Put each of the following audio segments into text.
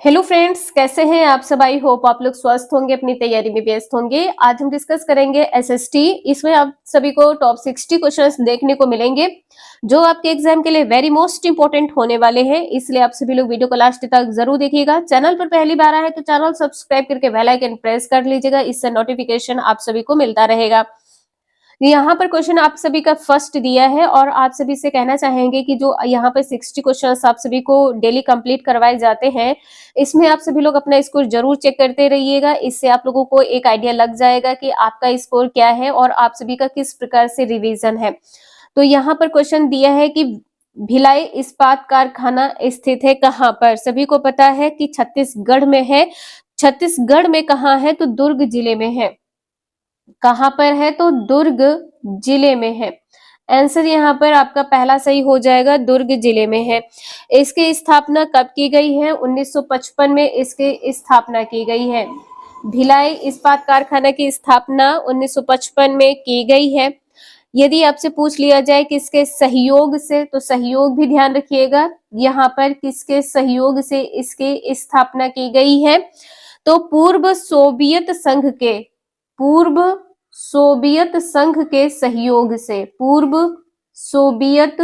Hello friends, कैसे हैं आप सब। आई होप आप लोग स्वस्थ होंगे, अपनी तैयारी में व्यस्त होंगे। आज हम डिस्कस करेंगे एसएसटी। इसमें आप सभी को टॉप 60 क्वेश्चंस देखने को मिलेंगे जो आपके एग्जाम के लिए वेरी मोस्ट इंपोर्टेंट होने वाले हैं। इसलिए आप सभी लोग वीडियो को लास्ट तक जरूर देखिएगा। चैनल पर पहली बार आए तो चैनल सब्सक्राइब करके बेल आइकन प्रेस कर लीजिएगा, इससे नोटिफिकेशन आप सभी को मिलता रहेगा। यहाँ पर क्वेश्चन आप सभी का फर्स्ट दिया है और आप सभी से कहना चाहेंगे कि जो यहाँ पर 60 क्वेश्चंस आप सभी को डेली कंप्लीट करवाए जाते हैं, इसमें आप सभी लोग अपना स्कोर जरूर चेक करते रहिएगा। इससे आप लोगों को एक आइडिया लग जाएगा कि आपका स्कोर क्या है और आप सभी का किस प्रकार से रिवीजन है। तो यहाँ पर क्वेश्चन दिया है कि भिलाई इस्पात कारखाना स्थित है कहाँ पर। सभी को पता है कि छत्तीसगढ़ में है। छत्तीसगढ़ में कहाँ है तो दुर्ग जिले में है। कहां पर है तो दुर्ग जिले में है। आंसर यहाँ पर आपका पहला सही हो जाएगा, दुर्ग जिले में है। इसकी स्थापना कब की गई है? 1955 में इसकी स्थापना की गई है। भिलाई इस्पात कारखाना की स्थापना 1955 में की गई है। यदि आपसे पूछ लिया जाए किसके सहयोग से, तो सहयोग भी ध्यान रखिएगा। यहाँ पर किसके सहयोग से इसकी स्थापना की गई है तो पूर्व सोवियत संघ के सहयोग से, पूर्व सोवियत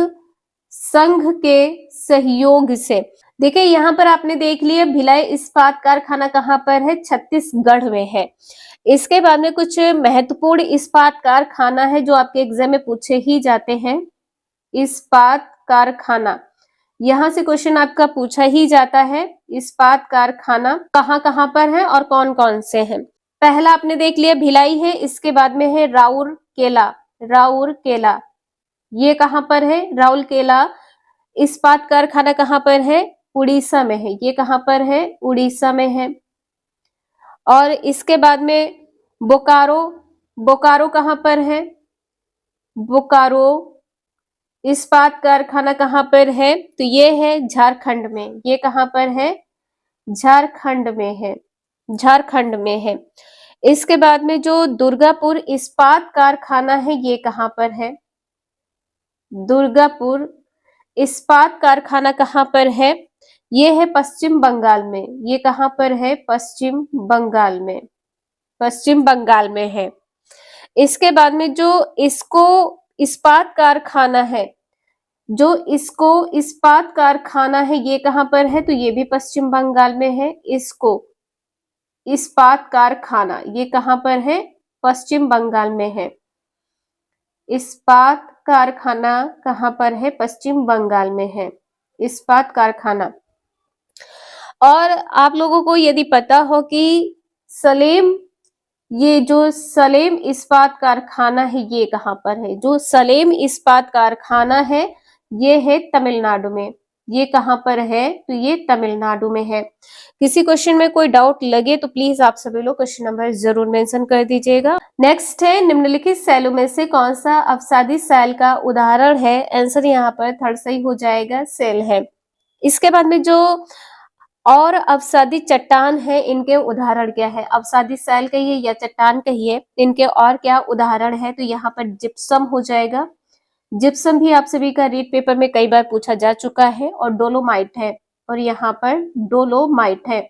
संघ के सहयोग से। देखिए यहाँ पर आपने देख लिया भिलाई इस्पात कारखाना कहाँ पर है, छत्तीसगढ़ में है। इसके बाद में कुछ महत्वपूर्ण इस्पात कारखाना है जो आपके एग्जाम में पूछे ही जाते हैं। इस्पात कारखाना, यहाँ से क्वेश्चन आपका पूछा ही जाता है। इस्पात कारखाना कहाँ कहाँ पर है और कौन कौन से हैं। पहला आपने देख लिया भिलाई है, इसके बाद में है राउरकेला। ये कहां पर है? राउरकेला इस्पात कारखाना कहां पर है? उड़ीसा में है। ये कहां पर है? उड़ीसा में है। और इसके बाद में बोकारो कहां पर है? बोकारो इस्पात कारखाना कहां पर है तो ये है झारखंड में। ये कहां पर है? झारखंड में है। झारखंड में है। इसके बाद में जो दुर्गापुर इस्पात कारखाना है ये कहां पर है? दुर्गापुर इस्पात कारखाना कहां पर है? ये है पश्चिम बंगाल में। ये कहां पर है? पश्चिम बंगाल में। पश्चिम बंगाल में है। इसके बाद में जो इसको इस्पात कारखाना है, जो इसको इस्पात कारखाना है ये कहां पर है तो ये भी पश्चिम बंगाल में है। इसको इस्पात कारखाना ये कहां पर है? पश्चिम बंगाल में है। इस्पात कारखाना कहां पर है? पश्चिम बंगाल में है इस्पात कारखाना। और आप लोगों को यदि पता हो कि सलेम, ये जो सलेम इस्पात कारखाना है ये कहां पर है? जो सलेम इस्पात कारखाना है ये है तमिलनाडु में। ये कहां पर है तो ये तमिलनाडु में है। किसी क्वेश्चन में कोई डाउट लगे तो प्लीज आप सभी लोग क्वेश्चन नंबर जरूर मेंशन कर दीजिएगा। नेक्स्ट है निम्नलिखित सेलों में से कौन सा अवसादी सेल का उदाहरण है? आंसर यहाँ पर थर्ड सही हो जाएगा, सेल है। इसके बाद में जो और अवसादी चट्टान है इनके उदाहरण क्या है? अवसादी सेल कहिए या चट्टान कहिए, इनके और क्या उदाहरण है तो यहाँ पर जिप्सम हो जाएगा। जिप्सम भी आप सभी का रीड पेपर में कई बार पूछा जा चुका है। और डोलोमाइट है, और यहाँ पर डोलोमाइट है।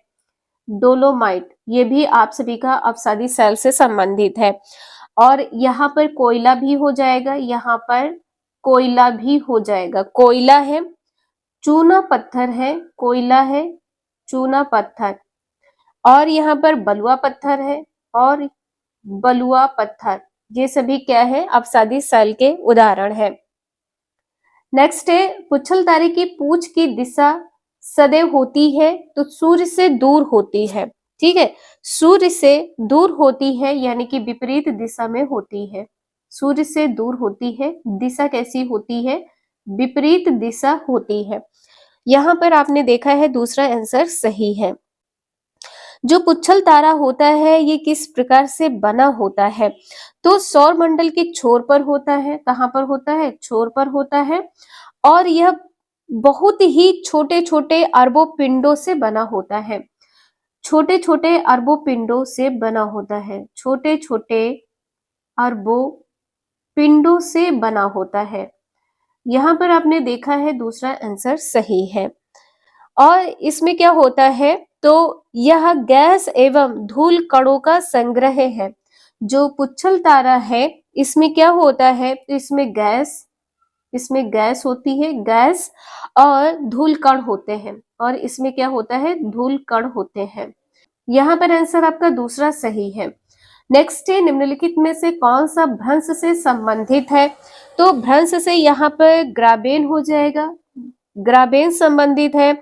डोलोमाइट ये भी आप सभी का अवसादी सेल से संबंधित है। और यहाँ पर कोयला भी हो जाएगा। यहाँ पर कोयला भी हो जाएगा। कोयला है, चूना पत्थर है, कोयला है, चूना पत्थर। और यहाँ पर बलुआ पत्थर है और बलुआ पत्थर। ये सभी क्या है? अवसादी सेल के उदाहरण है। नेक्स्ट है पुच्छलतारे की पूंछ की दिशा सदैव होती है तो सूर्य से दूर होती है। ठीक है, सूर्य से दूर होती है यानी कि विपरीत दिशा में होती है। सूर्य से दूर होती है, दिशा कैसी होती है? विपरीत दिशा होती है। यहाँ पर आपने देखा है दूसरा आंसर सही है। जो पुच्छल तारा होता है ये किस प्रकार से बना होता है? तो सौर मंडल के छोर पर होता है। कहाँ पर होता है? छोर पर होता है। और यह बहुत ही छोटे छोटे अरबों पिंडों से बना होता है। छोटे छोटे अरबों पिंडों से बना होता है। छोटे छोटे अरबों पिंडों से बना होता है। यहाँ पर आपने देखा है दूसरा आंसर सही है। और इसमें क्या होता है तो यह गैस एवं धूल कणों का संग्रह है। जो पुच्छल तारा है इसमें क्या होता है, तो इसमें गैस होती है, गैस और धूल कण होते हैं, और इसमें क्या होता है, धूल कण होते हैं। यहाँ पर आंसर आपका दूसरा सही है। नेक्स्ट है, निम्नलिखित में से कौन सा भ्रंश से संबंधित है, तो भ्रंश से यहाँ पर ग्राबेन हो जाएगा, ग्राबेन संबंधित है।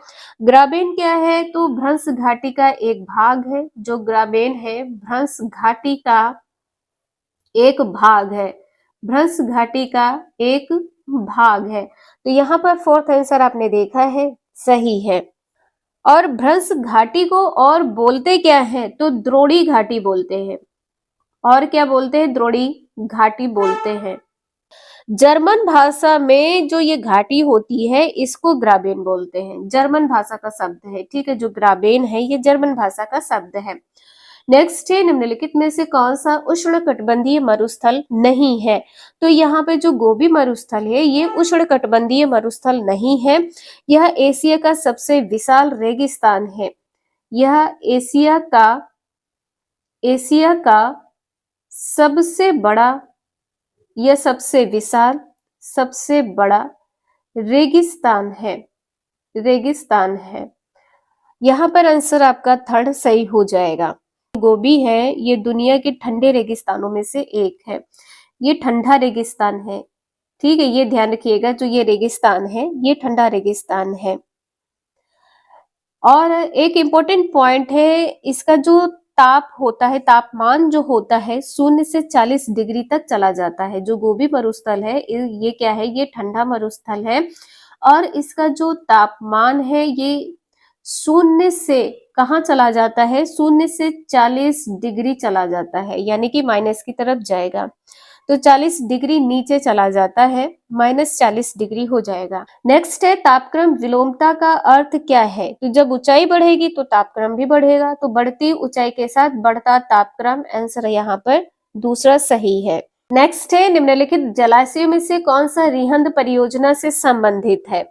ग्राबेन क्या है, तो भ्रंश घाटी का एक भाग है। जो ग्राबेन है भ्रंश घाटी का एक भाग है, भ्रंश घाटी का एक भाग है। तो यहाँ पर फोर्थ आंसर आपने देखा है, सही है। और भ्रंश घाटी को और बोलते क्या है, तो द्रोणी घाटी बोलते हैं। और क्या बोलते हैं, द्रोणी घाटी बोलते हैं। जर्मन भाषा में जो ये घाटी होती है इसको ग्राबेन बोलते हैं, जर्मन भाषा का शब्द है, ठीक है। जो ग्राबेन है ये जर्मन भाषा का शब्द है। नेक्स्ट है, निम्नलिखित में से कौन सा उष्णकटिबंधीय मरुस्थल नहीं है, तो यहाँ पे जो गोबी मरुस्थल है ये उष्णकटिबंधीय मरुस्थल नहीं है। यह एशिया का सबसे विशाल रेगिस्तान है। यह एशिया का सबसे बड़ा, यह सबसे विशाल, सबसे बड़ा रेगिस्तान है, रेगिस्तान है। यहाँ पर आंसर आपका थर्ड सही हो जाएगा। गोबी है ये दुनिया के ठंडे रेगिस्तानों में से एक है, ये ठंडा रेगिस्तान है, ठीक है। ये ध्यान रखिएगा, जो ये रेगिस्तान है ये ठंडा रेगिस्तान है। और एक इम्पोर्टेंट पॉइंट है, इसका जो ताप होता है, तापमान जो होता है 0 से 40 डिग्री तक चला जाता है। जो गोबी मरुस्थल है ये क्या है, ये ठंडा मरुस्थल है, और इसका जो तापमान है ये 0 से कहाँ चला जाता है, 0 से 40 डिग्री चला जाता है, यानी कि माइनस की तरफ जाएगा। तो 40 डिग्री नीचे चला जाता है, -40 डिग्री हो जाएगा। नेक्स्ट है, तापक्रम विलोमता का अर्थ क्या है, तो जब ऊंचाई बढ़ेगी तो तापक्रम भी बढ़ेगा, तो बढ़ती ऊंचाई के साथ बढ़ता तापक्रम, आंसर यहाँ पर दूसरा सही है। नेक्स्ट है, निम्नलिखित जलाशयों में से कौन सा रिहंद परियोजना से संबंधित है,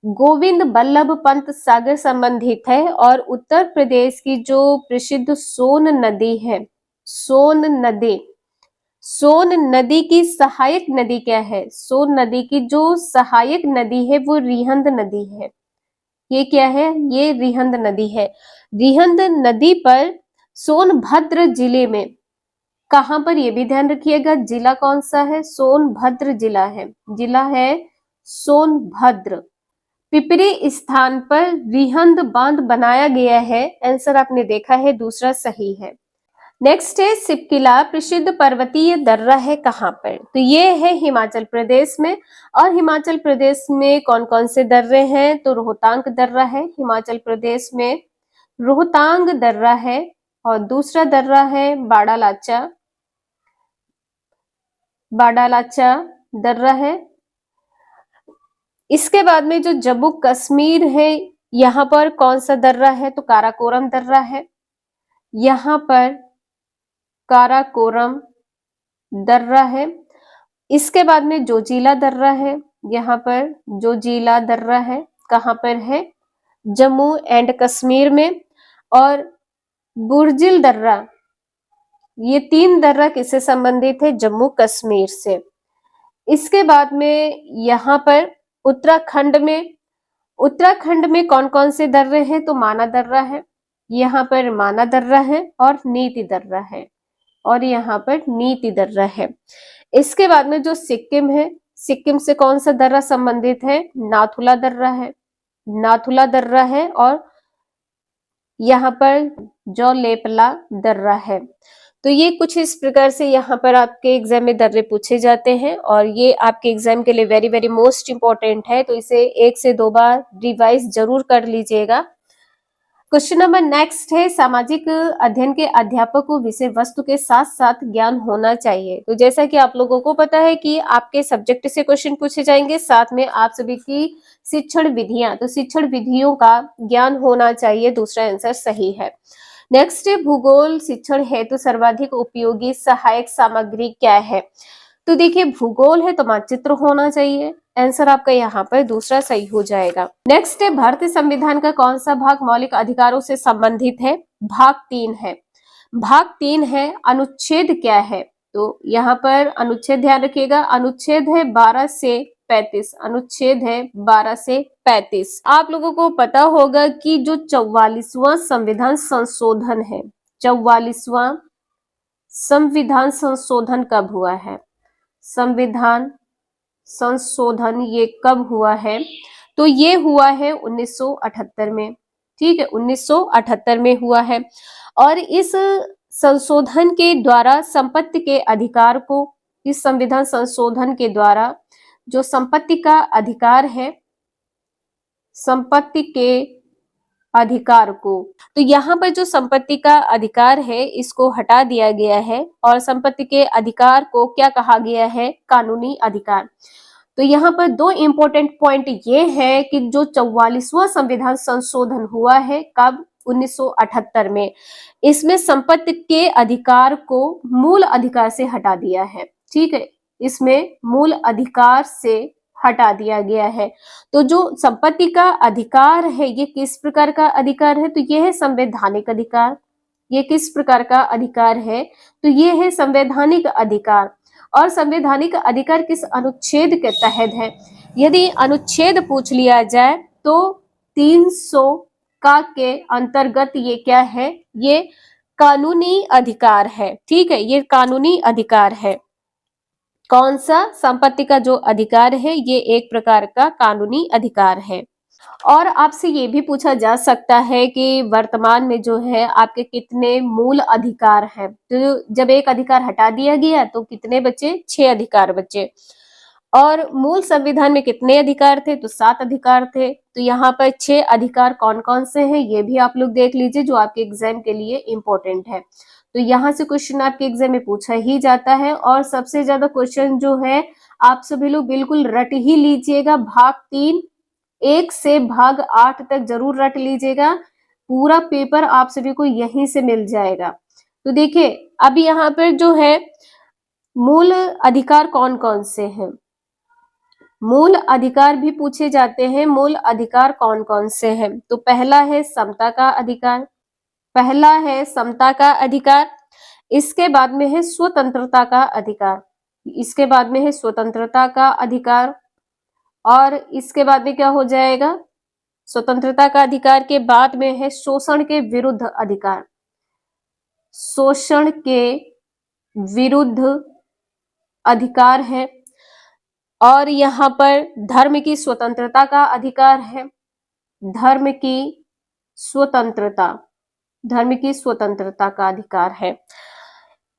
गोविंद बल्लभ पंत सागर संबंधित है। और उत्तर प्रदेश की जो प्रसिद्ध सोन नदी है, सोन नदी की सहायक नदी क्या है, सोन नदी की जो सहायक नदी है वो रिहंद नदी है। ये क्या है, ये रिहंद नदी है। रिहंद नदी पर सोनभद्र जिले में, कहां पर, ये भी ध्यान रखिएगा, जिला कौन सा है, सोनभद्र जिला है, जिला है सोनभद्र। पिपरी स्थान पर रिहंद बांध बनाया गया है, आंसर आपने देखा है, दूसरा सही है। नेक्स्ट है, सिपकिला प्रसिद्ध पर्वतीय दर्रा है कहाँ पर, तो ये है हिमाचल प्रदेश में। और हिमाचल प्रदेश में कौन कौन से दर्रे हैं, तो रोहतांग दर्रा है हिमाचल प्रदेश में, रोहतांग दर्रा है। और दूसरा दर्रा है बाडालाचा दर्रा है। इसके बाद में जो जम्मू कश्मीर है यहाँ पर कौन सा दर्रा है, तो काराकोरम दर्रा है, यहाँ पर काराकोरम दर्रा है। इसके बाद में जोजिला दर्रा है, यहाँ पर जोजिला दर्रा है, कहाँ पर है, जम्मू एंड कश्मीर में। और बुर्जिल दर्रा, ये 3 दर्रा किससे संबंधित है, जम्मू कश्मीर से। इसके बाद में यहाँ पर उत्तराखंड में कौन कौन से दर्रे हैं, तो माना दर्रा है, यहाँ पर माना दर्रा है, और नीति दर्रा है, और यहाँ पर नीति दर्रा है। इसके बाद में जो सिक्किम है, सिक्किम से कौन सा दर्रा संबंधित है, नाथुला दर्रा है, नाथुला दर्रा है। और यहाँ पर जो लेपला दर्रा है। तो ये कुछ इस प्रकार से यहाँ पर आपके एग्जाम में दर्रे पूछे जाते हैं, और ये आपके एग्जाम के लिए वेरी वेरी मोस्ट इंपॉर्टेंट है, तो इसे 1 से 2 बार रिवाइज जरूर कर लीजिएगा। क्वेश्चन नंबर नेक्स्ट है, सामाजिक अध्ययन के अध्यापक को विषय वस्तु के साथ साथ ज्ञान होना चाहिए। तो जैसा कि आप लोगों को पता है कि आपके सब्जेक्ट से क्वेश्चन पूछे जाएंगे, साथ में आप सभी की शिक्षण विधियां, तो शिक्षण विधियों का ज्ञान होना चाहिए, दूसरा आंसर सही है। नेक्स्ट है, भूगोल शिक्षण हेतु सर्वाधिक उपयोगी सहायक सामग्री क्या है, तो देखिए भूगोल है तो मानचित्र होना चाहिए, आंसर आपका यहाँ पर दूसरा सही हो जाएगा। नेक्स्ट है, भारतीय संविधान का कौन सा भाग मौलिक अधिकारों से संबंधित है? भाग 3 है। भाग 3 है। अनुच्छेद क्या है? तो यहाँ पर अनुच्छेद ध्यान रखिएगा, अनुच्छेद है 12 से 35। अनुच्छेद है 12 से 35। आप लोगों को पता होगा कि जो 44वां संविधान संशोधन है, 44वां संविधान संशोधन कब हुआ है? संविधान संशोधन ये कब हुआ है? तो ये हुआ है 1978 में। ठीक है, 1978 में हुआ है। और इस संशोधन के द्वारा संपत्ति के अधिकार को, इस संविधान संशोधन के द्वारा जो संपत्ति का अधिकार है, संपत्ति के अधिकार को, तो यहाँ पर जो संपत्ति का अधिकार है इसको हटा दिया गया है और संपत्ति के अधिकार को क्या कहा गया है? कानूनी अधिकार। तो यहाँ पर दो इंपॉर्टेंट पॉइंट ये है कि जो 44वां संविधान संशोधन हुआ है कब? 1978 में। इसमें संपत्ति के अधिकार को मूल अधिकार से हटा दिया है। ठीक है, इसमें मूल अधिकार से हटा दिया गया है। तो जो संपत्ति का अधिकार है ये किस प्रकार का अधिकार है? तो ये है संवैधानिक अधिकार। ये किस प्रकार का अधिकार है? तो ये है संवैधानिक अधिकार। और संवैधानिक अधिकार किस अनुच्छेद के तहत है? यदि अनुच्छेद पूछ लिया जाए तो 300 का के अंतर्गत ये क्या है? ये कानूनी अधिकार है। ठीक है, ये कानूनी अधिकार है। कौन सा? संपत्ति का जो अधिकार है ये एक प्रकार का कानूनी अधिकार है। और आपसे ये भी पूछा जा सकता है कि वर्तमान में जो है आपके कितने मूल अधिकार हैं? तो जब एक अधिकार हटा दिया गया तो कितने बचे? 6 अधिकार बचे। और मूल संविधान में कितने अधिकार थे? तो 7 अधिकार थे। तो यहाँ पर 6 अधिकार कौन कौन से हैं ये भी आप लोग देख लीजिए, जो आपके एग्जाम के लिए इंपॉर्टेंट है। तो यहाँ से क्वेश्चन आपके एग्जाम में पूछा ही जाता है। और सबसे ज्यादा क्वेश्चन जो है आप सभी लोग बिल्कुल रट ही लीजिएगा, भाग 3 1 से भाग 8 तक जरूर रट लीजिएगा। पूरा पेपर आप सभी को यहीं से मिल जाएगा। तो देखिए अब यहाँ पर जो है मूल अधिकार कौन कौन से हैं? मूल अधिकार भी पूछे जाते हैं। मूल अधिकार कौन कौन से हैं? तो पहला है समता का अधिकार। पहला है समता का अधिकार। इसके बाद में है स्वतंत्रता का अधिकार। इसके बाद में है स्वतंत्रता का अधिकार। और इसके बाद में क्या हो जाएगा? स्वतंत्रता का अधिकार के बाद में है शोषण के विरुद्ध अधिकार। शोषण के विरुद्ध अधिकार है। और यहाँ पर धर्म की स्वतंत्रता का अधिकार है। धर्म की स्वतंत्रता, धर्म की स्वतंत्रता का अधिकार है।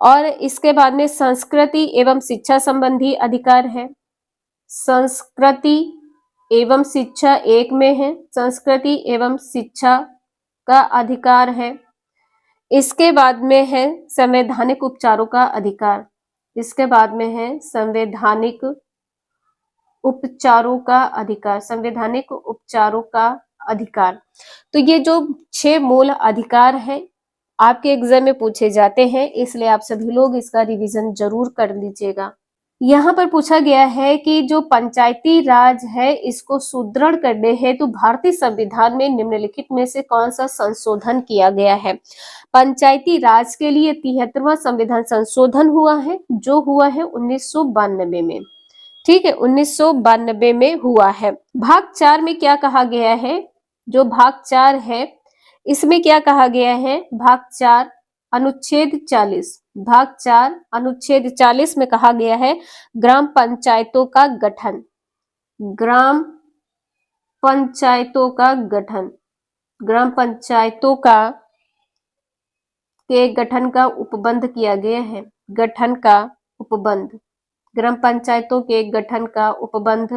और इसके बाद में संस्कृति एवं शिक्षा संबंधी अधिकार है। संस्कृति एवं शिक्षा एक में है, संस्कृति एवं शिक्षा का अधिकार है। इसके बाद में है संवैधानिक उपचारों का अधिकार। इसके बाद में है संवैधानिक उपचारों का अधिकार, संवैधानिक उपचारों का अधिकार। तो ये जो 6 मूल अधिकार है आपके एग्जाम में पूछे जाते हैं, इसलिए आप सभी लोग इसका रिवीजन जरूर कर लीजिएगा। यहाँ पर पूछा गया है कि जो पंचायती राज है इसको सुदृढ़ करने हेतु भारतीय संविधान में निम्नलिखित में से कौन सा संशोधन किया गया है? पंचायती राज के लिए 73वां संविधान संशोधन हुआ है, जो हुआ है 1992 में। ठीक है, 1992 में हुआ है। भाग 4 में क्या कहा गया है? जो भाग 4 है इसमें क्या कहा गया है? भाग 4 अनुच्छेद 40, भाग 4 अनुच्छेद 40 में कहा गया है ग्राम पंचायतों का गठन। ग्राम पंचायतों का गठन, ग्राम पंचायतों का के गठन का उपबंध किया गया है। गठन का उपबंध, ग्राम पंचायतों के गठन का उपबंध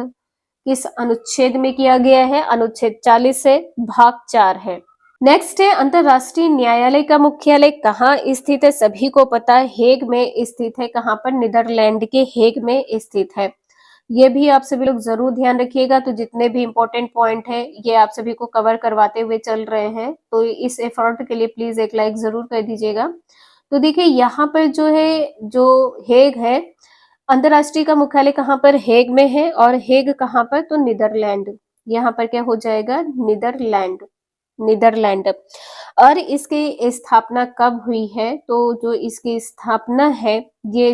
किस अनुच्छेद में किया गया है? अनुच्छेद 40 से भाग 4 है। नेक्स्ट है अंतरराष्ट्रीय न्यायालय का मुख्यालय कहाँ स्थित है? सभी को पता है हेग में स्थित है। कहाँ पर? नीदरलैंड के हेग में स्थित है। ये भी आप सभी लोग जरूर ध्यान रखिएगा। तो जितने भी इंपॉर्टेंट पॉइंट है ये आप सभी को कवर करवाते हुए चल रहे हैं, तो इस एफर्ट के लिए प्लीज एक लाइक जरूर कर दीजिएगा। तो देखिए यहाँ पर जो है, जो हेग है अंतरराष्ट्रीय का मुख्यालय कहाँ पर? हेग में है। और हेग कहाँ पर? तो नीदरलैंड। यहाँ पर क्या हो जाएगा? Netherland, Netherland. और इसकी स्थापना कब हुई है? तो जो इसकी स्थापना है ये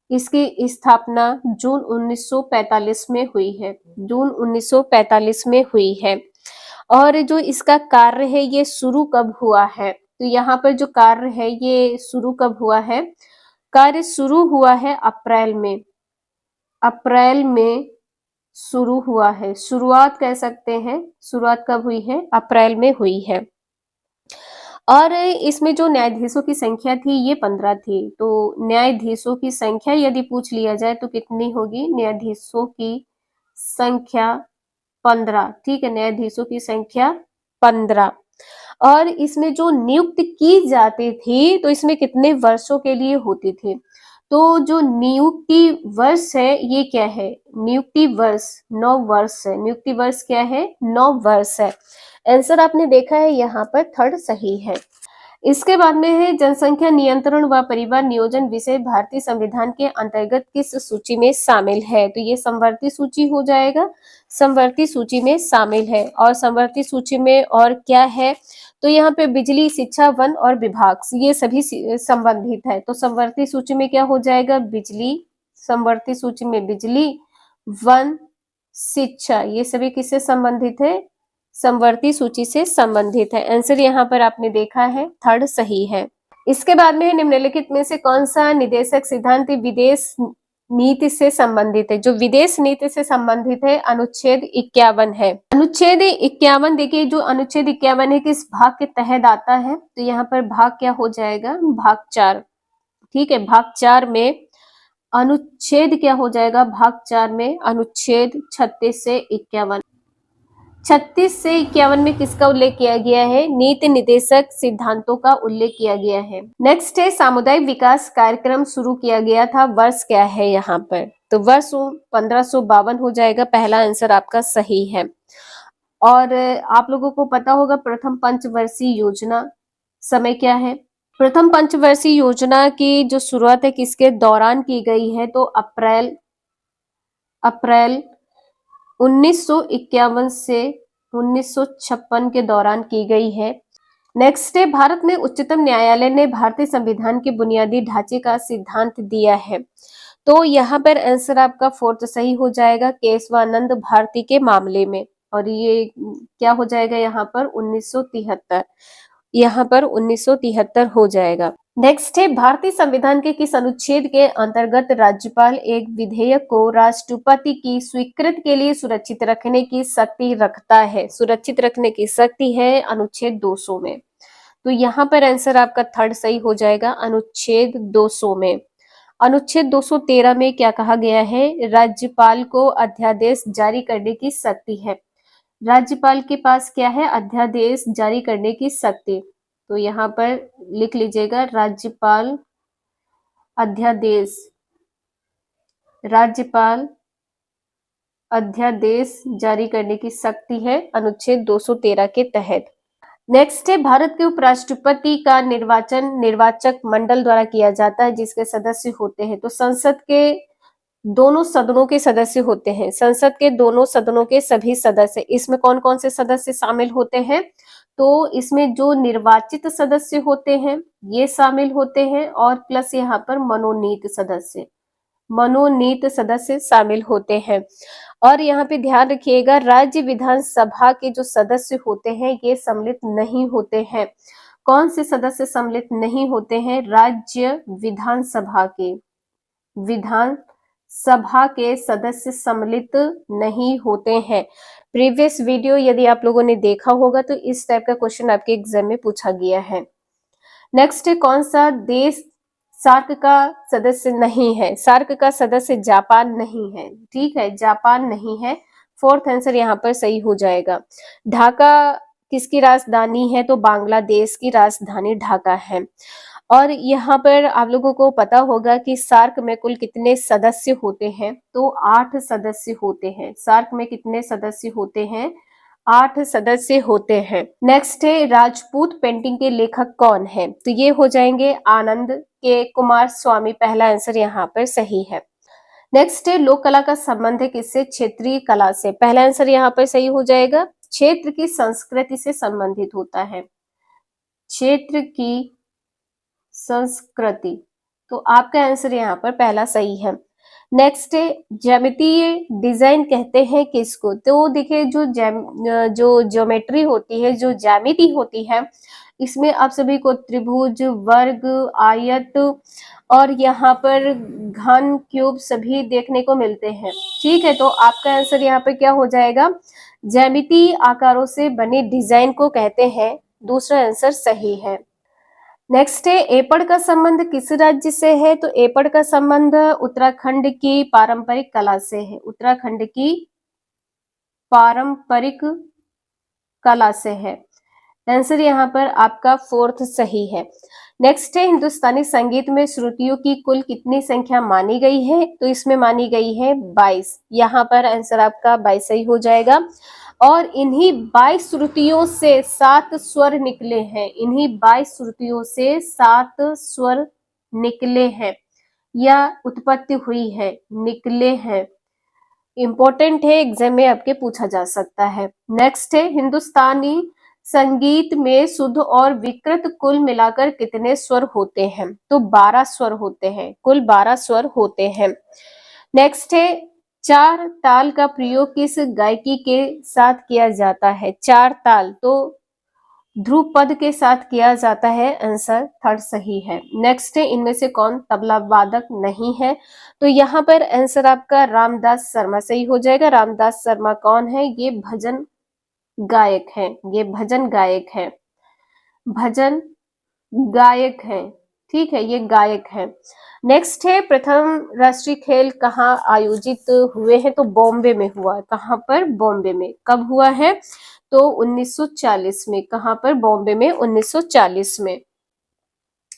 इसकी स्थापना जून 1945 में हुई है। जून 1945 में हुई है। और जो इसका कार्य है ये शुरू कब हुआ है? तो यहाँ पर जो कार्य है ये शुरू कब हुआ है? कार्य शुरू हुआ है अप्रैल में। अप्रैल में शुरू हुआ है। शुरुआत कह सकते हैं। शुरुआत कब हुई है? अप्रैल में हुई है। और इसमें जो न्यायाधीशों की संख्या थी ये 15 थी। तो न्यायाधीशों की संख्या यदि पूछ लिया जाए तो कितनी होगी? न्यायाधीशों की संख्या 15। ठीक है, न्यायाधीशों की संख्या 15। और इसमें जो नियुक्त की जाती थी तो इसमें कितने वर्षों के लिए होती थी? तो जो नियुक्ति वर्ष है ये क्या है? नियुक्ति वर्ष 9 वर्ष है। नियुक्ति वर्ष क्या है? 9 वर्ष है। आंसर आपने देखा है यहाँ पर थर्ड सही है। इसके बाद में है जनसंख्या नियंत्रण व परिवार नियोजन विषय भारतीय संविधान के अंतर्गत किस सूची में शामिल है? तो ये समवर्ती सूची हो जाएगा। समवर्ती सूची में शामिल है। और समवर्ती सूची में और क्या है? तो यहाँ पे बिजली, शिक्षा, वन और विभाग ये सभी संबंधित है। तो समवर्ती सूची में क्या हो जाएगा? बिजली। समवर्ती सूची में बिजली, वन, शिक्षा ये सभी किससे संबंधित है? समवर्ती सूची से संबंधित है। आंसर यहाँ पर आपने देखा है थर्ड सही है। इसके बाद में निम्नलिखित में से कौन सा निदेशक सिद्धांत विदेश नीति से संबंधित है? जो विदेश नीति से संबंधित है अनुच्छेद 51 है। अनुच्छेद 51 देखिए, जो अनुच्छेद 51 है किस भाग के तहत आता है? तो यहाँ पर भाग क्या हो जाएगा? भाग 4। ठीक है, भाग 4 में अनुच्छेद क्या हो जाएगा? भाग 4 में अनुच्छेद 36 से 51। 36 से 51 में किसका उल्लेख किया गया है? नीति निदेशक सिद्धांतों का उल्लेख किया गया है। नेक्स्ट है सामुदायिक विकास कार्यक्रम शुरू किया गया था, वर्ष क्या है यहाँ पर? तो वर्ष 1552 हो जाएगा। पहला आंसर आपका सही है। और आप लोगों को पता होगा प्रथम पंचवर्षीय योजना समय क्या है? प्रथम पंचवर्षीय योजना की जो शुरुआत है किसके दौरान की गई है? तो अप्रैल 1951 से 1956 के दौरान की गई है। नेक्स्ट है भारत में उच्चतम न्यायालय ने भारतीय संविधान के बुनियादी ढांचे का सिद्धांत दिया है। तो यहाँ पर आंसर आपका फोर्थ सही हो जाएगा, केशवानंद भारती के मामले में। और ये क्या हो जाएगा यहाँ पर? 1973। यहाँ पर 1973 हो जाएगा। नेक्स्ट है भारतीय संविधान के किस अनुच्छेद के अंतर्गत राज्यपाल एक विधेयक को राष्ट्रपति की स्वीकृति के लिए सुरक्षित रखने की शक्ति रखता है? सुरक्षित रखने की शक्ति है अनुच्छेद 200 में। तो यहाँ पर आंसर आपका थर्ड सही हो जाएगा, अनुच्छेद 200 में। अनुच्छेद 213 में क्या कहा गया है? राज्यपाल को अध्यादेश जारी करने की शक्ति है। राज्यपाल के पास क्या है? अध्यादेश जारी करने की शक्ति। तो यहाँ पर लिख लीजिएगा राज्यपाल अध्यादेश, राज्यपाल अध्यादेश जारी करने की शक्ति है अनुच्छेद 213 के तहत। नेक्स्ट है भारत के उपराष्ट्रपति का निर्वाचन निर्वाचक मंडल द्वारा किया जाता है जिसके सदस्य होते हैं। तो संसद के दोनों सदनों के सदस्य होते हैं। संसद के दोनों सदनों के सभी सदस्य। इसमें कौन कौन से सदस्य शामिल होते हैं? तो इसमें जो निर्वाचित सदस्य होते हैं ये शामिल होते हैं, और प्लस यहाँ पर मनोनीत सदस्य शामिल होते हैं। और यहाँ पे ध्यान रखिएगा राज्य विधानसभा के जो सदस्य होते हैं ये सम्मिलित नहीं होते हैं। कौन से सदस्य सम्मिलित नहीं होते हैं? राज्य विधानसभा के सदस्य सम्मिलित नहीं होते हैं। प्रीवियस वीडियो यदि आप लोगों ने देखा होगा तो इस टाइप का क्वेश्चन आपके एग्जाम में पूछा गया है। नेक्स्ट है कौन सा देश सार्क का सदस्य नहीं है? सार्क का सदस्य जापान नहीं है। ठीक है, जापान नहीं है। फोर्थ आंसर यहाँ पर सही हो जाएगा। ढाका किसकी राजधानी है? तो बांग्लादेश की राजधानी ढाका है। और यहाँ पर आप लोगों को पता होगा कि सार्क में कुल कितने सदस्य होते हैं? तो 8 सदस्य होते हैं। सार्क में कितने सदस्य होते हैं? 8 सदस्य होते हैं। नेक्स्ट है राजपूत पेंटिंग के लेखक कौन है? तो ये हो जाएंगे आनंद के कुमार स्वामी, पहला आंसर यहाँ पर सही है। नेक्स्ट है लोक कला का संबंध है किससे? क्षेत्रीय कला से, पहला आंसर यहाँ पर सही हो जाएगा। क्षेत्र की संस्कृति से संबंधित होता है, क्षेत्र की संस्कृति, तो आपका आंसर यहाँ पर पहला सही है। नेक्स्ट है ज्यामितीय डिजाइन कहते हैं किसको? तो देखिए जो ज्योमेट्री होती है, जो ज्यामिति होती है, इसमें आप सभी को त्रिभुज, वर्ग, आयत और यहाँ पर घन, क्यूब सभी देखने को मिलते हैं। ठीक है, तो आपका आंसर यहाँ पर क्या हो जाएगा? ज्यामितीय आकारों से बने डिजाइन को कहते हैं, दूसरा आंसर सही है। नेक्स्ट है एपड़ का संबंध किस राज्य से है? तो एपड़ का संबंध उत्तराखंड की पारंपरिक कला से है, उत्तराखंड की पारंपरिक कला से है, आंसर यहाँ पर आपका फोर्थ सही है। नेक्स्ट है हिंदुस्तानी संगीत में श्रुतियों की कुल कितनी संख्या मानी गई है? तो इसमें मानी गई है 22, यहाँ पर आंसर आपका 22 सही हो जाएगा। और इन्हीं 22 श्रुतियों से 7 स्वर निकले हैं, इन्हीं 22 श्रुतियों से 7 स्वर निकले हैं या उत्पत्ति हुई है, निकले हैं, इंपॉर्टेंट है, एग्जाम में आपके पूछा जा सकता है। नेक्स्ट है हिंदुस्तानी संगीत में शुद्ध और विकृत कुल मिलाकर कितने स्वर होते हैं? तो 12 स्वर होते हैं, कुल 12 स्वर होते हैं। नेक्स्ट है चार ताल का प्रयोग किस गायकी के साथ किया जाता है? चार ताल तो ध्रुव पद के साथ किया जाता है, आंसर थर्ड सही है। नेक्स्ट है इनमें से कौन तबला वादक नहीं है? तो यहाँ पर आंसर आपका रामदास शर्मा सही हो जाएगा। रामदास शर्मा कौन है? ये भजन गायक है, ये भजन गायक है, भजन गायक है, ठीक है, ये गायक है। नेक्स्ट है प्रथम राष्ट्रीय खेल कहाँ आयोजित हुए हैं? तो बॉम्बे में हुआ है, कहाँ पर? बॉम्बे में। कब हुआ है? तो 1940 में। कहाँ पर? बॉम्बे में, 1940 में।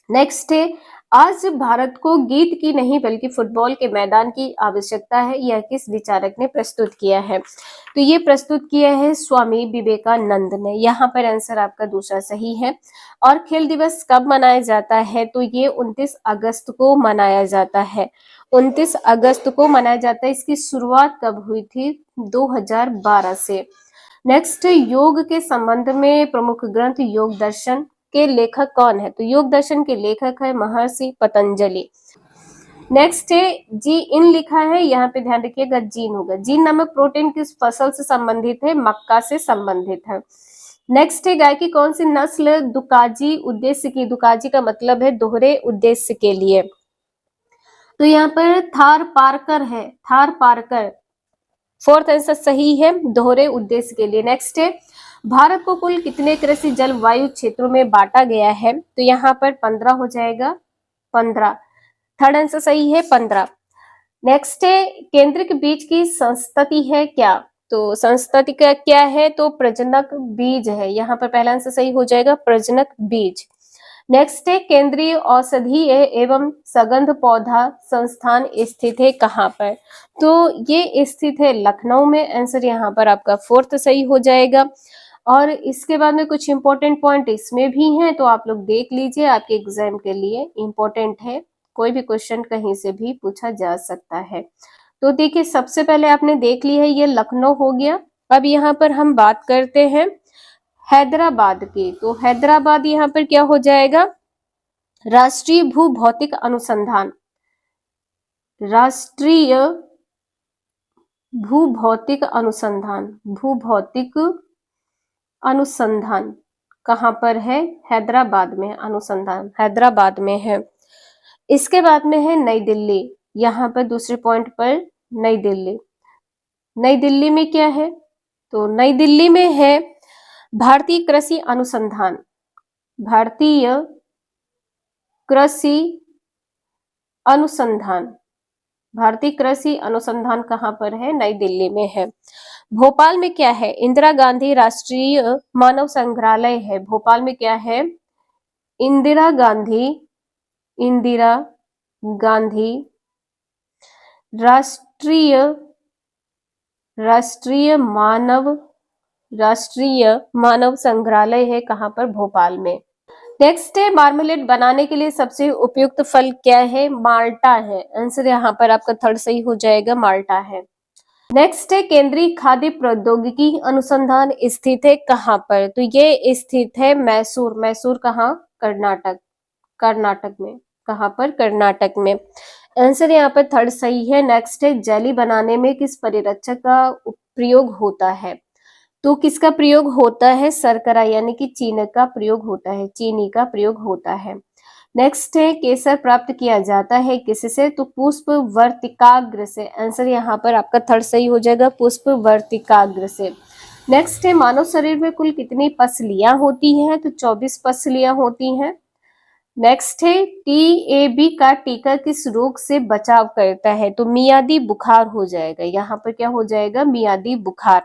नेक्स्ट है आज भारत को गीत की नहीं बल्कि फुटबॉल के मैदान की आवश्यकता है, यह किस विचारक ने प्रस्तुत किया है? तो ये प्रस्तुत किया है स्वामी विवेकानंद ने, यहाँ पर आंसर आपका दूसरा सही है। और खेल दिवस कब मनाया जाता है? तो ये 29 अगस्त को मनाया जाता है, 29 अगस्त को मनाया जाता है। इसकी शुरुआत कब हुई थी? 2012 से। नेक्स्ट योग के संबंध में प्रमुख ग्रंथ योग दर्शन के लेखक कौन है? तो योग दर्शन के लेखक है महर्षि पतंजलि। नेक्स्ट है जी इन लिखा है, यहाँ पे ध्यान रखिएगा जीन होगा। जीन नामक प्रोटीन किस फसल से संबंधित है? मक्का से संबंधित है। नेक्स्ट है गाय की कौन सी नस्ल दुकाजी उद्देश्य की? दुकाजी का मतलब है दोहरे उद्देश्य के लिए, तो यहाँ पर थार पारकर है, थार पारकर फोर्थ आंसर सही है, दोहरे उद्देश्य के लिए। नेक्स्ट है भारत को कुल कितने कृषि जलवायु क्षेत्रों में बांटा गया है? तो यहाँ पर 15 हो जाएगा, 15, थर्ड आंसर सही है 15। नेक्स्ट है केंद्रिक बीज की संस्तति है क्या? तो संस्तति का क्या है? तो प्रजनक बीज है, यहाँ पर पहला आंसर सही हो जाएगा, प्रजनक बीज। नेक्स्ट है केंद्रीय औषधीय एवं सगंध पौधा संस्थान स्थित है कहाँ पर? तो ये स्थित है लखनऊ में, आंसर यहाँ पर आपका फोर्थ सही हो जाएगा। और इसके बाद में कुछ इंपॉर्टेंट पॉइंट इसमें भी हैं, तो आप लोग देख लीजिए, आपके एग्जाम के लिए इंपॉर्टेंट है, कोई भी क्वेश्चन कहीं से भी पूछा जा सकता है। तो देखिए सबसे पहले आपने देख लिया है, ये लखनऊ हो गया। अब यहाँ पर हम बात करते हैं हैदराबाद की, तो हैदराबाद यहाँ पर क्या हो जाएगा? राष्ट्रीय भूभौतिक अनुसंधान, राष्ट्रीय भूभौतिक अनुसंधान, भूभौतिक अनुसंधान कहाँ पर है? हैदराबाद में, अनुसंधान हैदराबाद में है। इसके बाद में है नई दिल्ली, यहाँ पर दूसरे पॉइंट पर नई दिल्ली। नई दिल्ली में क्या है? तो नई दिल्ली में है भारतीय कृषि अनुसंधान, भारतीय कृषि अनुसंधान, भारतीय कृषि अनुसंधान कहाँ पर है? नई दिल्ली में है। भोपाल में क्या है? इंदिरा गांधी राष्ट्रीय मानव संग्रहालय है। भोपाल में क्या है? इंदिरा गांधी, इंदिरा गांधी राष्ट्रीय मानव संग्रहालय है, कहाँ पर? भोपाल में। नेक्स्ट है मार्मलेड बनाने के लिए सबसे उपयुक्त फल क्या है? माल्टा है। आंसर यहाँ पर आपका थर्ड सही हो जाएगा, माल्टा है। नेक्स्ट है केंद्रीय खाद्य प्रौद्योगिकी अनुसंधान स्थित है कहाँ पर? तो ये स्थित है मैसूर। मैसूर कहाँ? कर्नाटक। कर्नाटक में। कहाँ पर? कर्नाटक में। आंसर यहाँ पर थर्ड सही है। नेक्स्ट है जेली बनाने में किस परिरक्षक का प्रयोग होता है? तो किसका प्रयोग होता है? शर्करा यानी कि चीनी का प्रयोग होता है। चीनी का प्रयोग होता है। नेक्स्ट है केसर प्राप्त किया जाता है किससे? तो पुष्प वर्तिकाग्र से। आंसर यहाँ पर आपका थर्ड सही हो जाएगा, पुष्प वर्तिकाग्र से। नेक्स्ट है मानव शरीर में कुल कितनी पसलियां होती हैं? तो 24 पसलियां होती हैं। नेक्स्ट है टीएबी का टीका किस रोग से बचाव करता है? तो मियादी बुखार हो जाएगा। यहाँ पर क्या हो जाएगा? मियादी बुखार।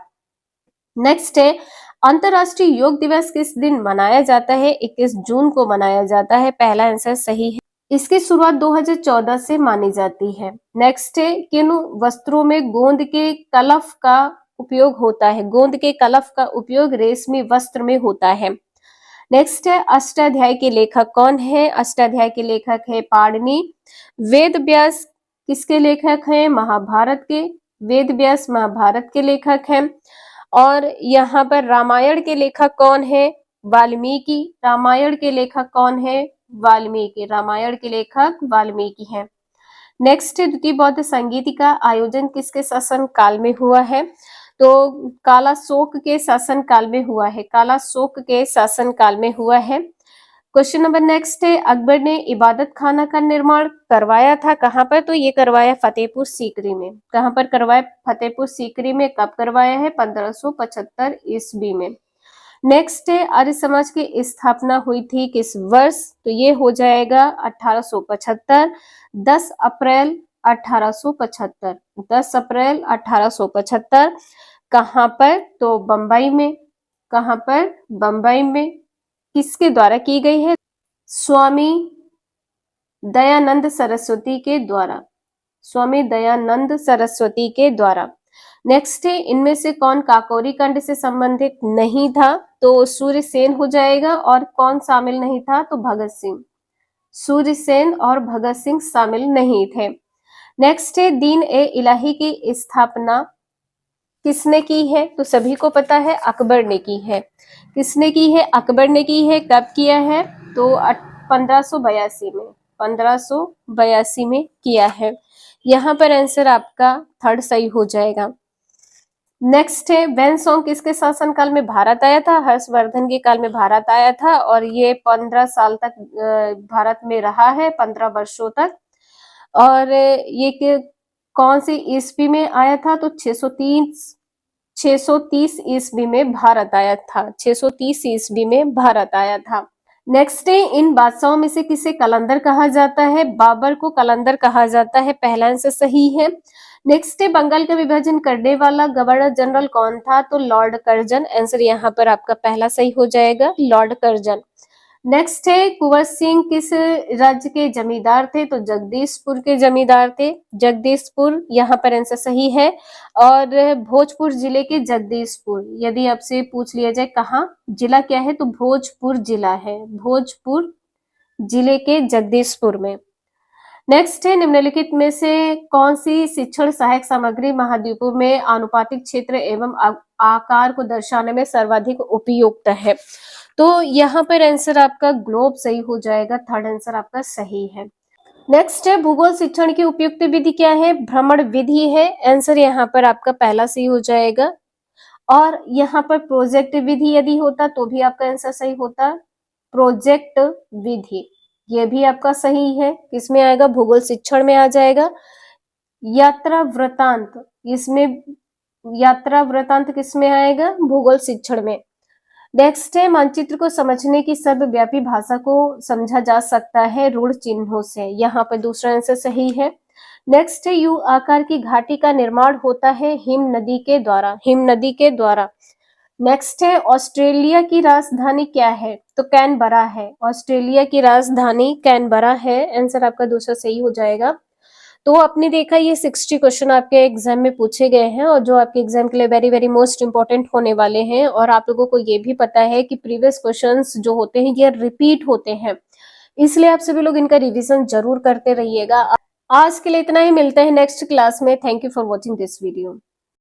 नेक्स्ट है अंतरराष्ट्रीय योग दिवस किस दिन मनाया जाता है? 21 जून को मनाया जाता है। पहला आंसर सही है। इसकी शुरुआत 2014 से मानी जाती है। नेक्स्ट है किन वस्त्रों में गोंद के कलफ का उपयोग होता है? गोंद के कलफ का उपयोग रेशमी वस्त्र में होता है। नेक्स्ट है अष्टाध्याय के लेखक कौन है? अष्टाध्याय के लेखक है पाणिनि। वेद व्यास किसके लेखक हैं? महाभारत के। वेद व्यास महाभारत के लेखक हैं। और यहाँ पर रामायण के लेखक कौन है? वाल्मीकि। रामायण के लेखक कौन है? वाल्मीकि। रामायण के लेखक वाल्मीकि हैं। नेक्स्ट द्वितीय बौद्ध संगीत का आयोजन किसके शासन काल में हुआ है? तो कालाशोक के शासन काल में हुआ है। कालाशोक के शासन काल में हुआ है। क्वेश्चन नंबर नेक्स्ट है अकबर ने इबादत खाना का निर्माण करवाया था कहाँ पर? तो ये करवाया फतेहपुर सीकरी में। कहाँ पर करवाया? फतेहपुर सीकरी में। कब करवाया है? 1575 ईस्वी में। नेक्स्ट है आर्य समाज की स्थापना हुई थी किस वर्ष? तो ये हो जाएगा 1875। 10 अप्रैल 1875। 10 अप्रैल 1875। कहाँ पर? तो बंबई में। कहाँ पर? बंबई में। किसके द्वारा की गई है? स्वामी दयानंद सरस्वती के द्वारा। स्वामी दयानंद सरस्वती के द्वारा। नेक्स्ट है इनमें से कौन काकोरी कांड से संबंधित नहीं था? तो सूर्यसेन हो जाएगा। और कौन शामिल नहीं था? तो भगत सिंह। सूर्यसेन और भगत सिंह शामिल नहीं थे। नेक्स्ट है दीन ए इलाही की स्थापना किसने की है? तो सभी को पता है अकबर ने की है। किसने की है? अकबर ने की है। कब किया है? तो 1582 में। 1582 में किया है। यहाँ पर आंसर आपका थर्ड सही हो जाएगा। नेक्स्ट है वैन सॉन्ग किसके शासनकाल में भारत आया था? हर्षवर्धन के काल में भारत आया था और ये 15 साल तक भारत में रहा है, 15 वर्षों तक। और ये कौन सी ईस्वी में आया था? तो 630 ईस्वी में भारत आया था। 630 ईस्वी में भारत आया था। नेक्स्ट है इन बादशाहों में से किसे कलंदर कहा जाता है? बाबर को कलंदर कहा जाता है। पहला आंसर सही है। नेक्स्ट है बंगाल का विभाजन करने वाला गवर्नर जनरल कौन था? तो लॉर्ड कर्जन। आंसर यहाँ पर आपका पहला सही हो जाएगा, लॉर्ड कर्जन। नेक्स्ट है कुंवर सिंह किस राज्य के जमींदार थे? तो जगदीशपुर के जमींदार थे। जगदीशपुर यहाँ पर आंसर सही है। और भोजपुर जिले के जगदीशपुर, यदि आपसे पूछ लिया जाए कहाँ जिला क्या है, तो भोजपुर जिला है। भोजपुर जिले के जगदीशपुर में। नेक्स्ट है निम्नलिखित में से कौन सी शिक्षण सहायक सामग्री महाद्वीपों में आनुपातिक क्षेत्र एवं आकार को दर्शाने में सर्वाधिक उपयुक्त है? तो यहाँ पर आंसर आपका ग्लोब सही हो जाएगा। थर्ड आंसर आपका सही है। नेक्स्ट है भूगोल शिक्षण की उपयुक्त विधि क्या है? भ्रमण विधि है। आंसर यहाँ पर आपका पहला सही हो जाएगा। और यहाँ पर प्रोजेक्ट विधि यदि होता तो भी आपका आंसर सही होता। प्रोजेक्ट विधि ये भी आपका सही है। किसमें आएगा? भूगोल शिक्षण में आ जाएगा। यात्रा वृतांत, इसमें यात्रा वृतांत किसमें आएगा? भूगोल शिक्षण में। नेक्स्ट है मानचित्र को समझने की सर्वव्यापी भाषा को समझा जा सकता है ऋण चिन्हों से। यहाँ पर दूसरा आंसर सही है। नेक्स्ट है यू आकार की घाटी का निर्माण होता है हिम नदी के द्वारा। हिम नदी के द्वारा। नेक्स्ट है ऑस्ट्रेलिया की राजधानी क्या है? तो कैनबरा है। ऑस्ट्रेलिया की राजधानी कैनबरा है। आंसर आपका दूसरा सही हो जाएगा। तो आपने देखा ये 60 क्वेश्चन आपके एग्जाम में पूछे गए हैं और जो आपके एग्जाम के लिए वेरी वेरी मोस्ट इंपॉर्टेंट होने वाले हैं। और आप लोगों को ये भी पता है कि प्रीवियस क्वेश्चंस जो होते हैं ये रिपीट होते हैं, इसलिए आप सभी लोग इनका रिवीजन जरूर करते रहिएगा। आज के लिए इतना ही, मिलते हैं नेक्स्ट क्लास में। Thank you for watching this video.